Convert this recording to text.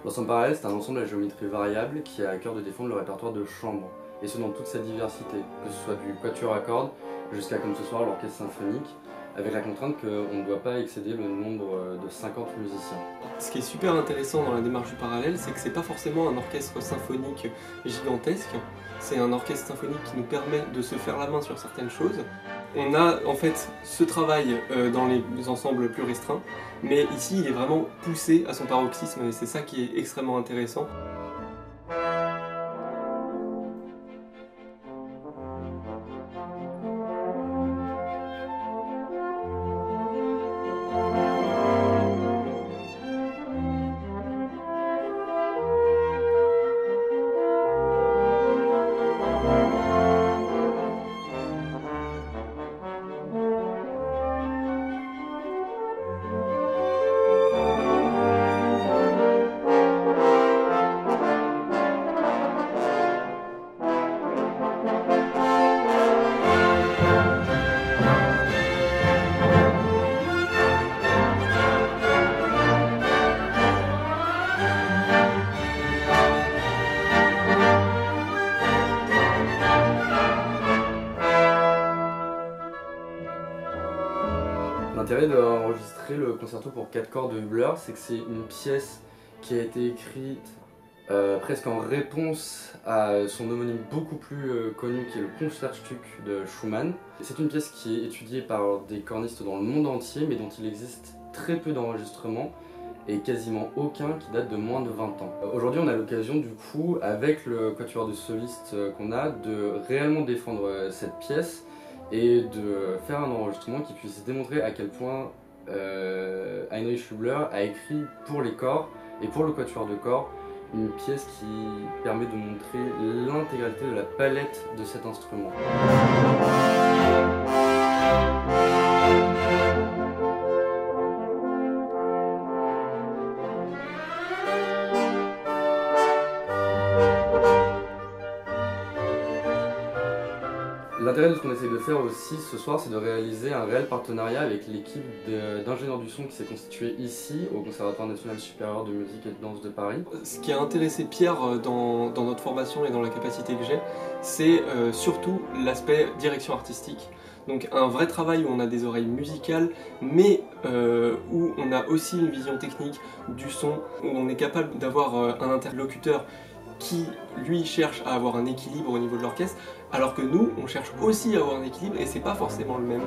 L'ensemble parallèle, c'est un ensemble à géométrie variable qui a à cœur de défendre le répertoire de chambre, et ce dans toute sa diversité, que ce soit du quatuor à cordes jusqu'à, comme ce soir, l'orchestre symphonique, avec la contrainte qu'on ne doit pas excéder le nombre de 50 musiciens. Ce qui est super intéressant dans la démarche du parallèle, c'est que c'est pas forcément un orchestre symphonique gigantesque, c'est un orchestre symphonique qui nous permet de se faire la main sur certaines choses. On a en fait ce travail dans les ensembles plus restreints, mais ici il est vraiment poussé à son paroxysme et c'est ça qui est extrêmement intéressant. L'intérêt d'enregistrer le concerto pour 4 cordes de Hübler, c'est que c'est une pièce qui a été écrite presque en réponse à son homonyme beaucoup plus connu qui est le Concertstück de Schumann. C'est une pièce qui est étudiée par des cornistes dans le monde entier, mais dont il existe très peu d'enregistrements et quasiment aucun qui date de moins de 20 ans. Aujourd'hui, on a l'occasion du coup, avec le quatuor de solistes qu'on a, de réellement défendre cette pièce et de faire un enregistrement qui puisse démontrer à quel point Heinrich Hübler a écrit pour les corps et pour le quatuor de corps une pièce qui permet de montrer l'intégralité de la palette de cet instrument. L'intérêt de ce qu'on essaie de faire aussi ce soir, c'est de réaliser un réel partenariat avec l'équipe d'ingénieurs du son qui s'est constituée ici, au Conservatoire national supérieur de musique et de danse de Paris. Ce qui a intéressé Pierre dans notre formation et dans la capacité que j'ai, c'est surtout l'aspect direction artistique. Donc un vrai travail où on a des oreilles musicales, mais où on a aussi une vision technique du son, où on est capable d'avoir un interlocuteur qui, lui, cherche à avoir un équilibre au niveau de l'orchestre, alors que nous, on cherche aussi à avoir un équilibre et c'est pas forcément le même.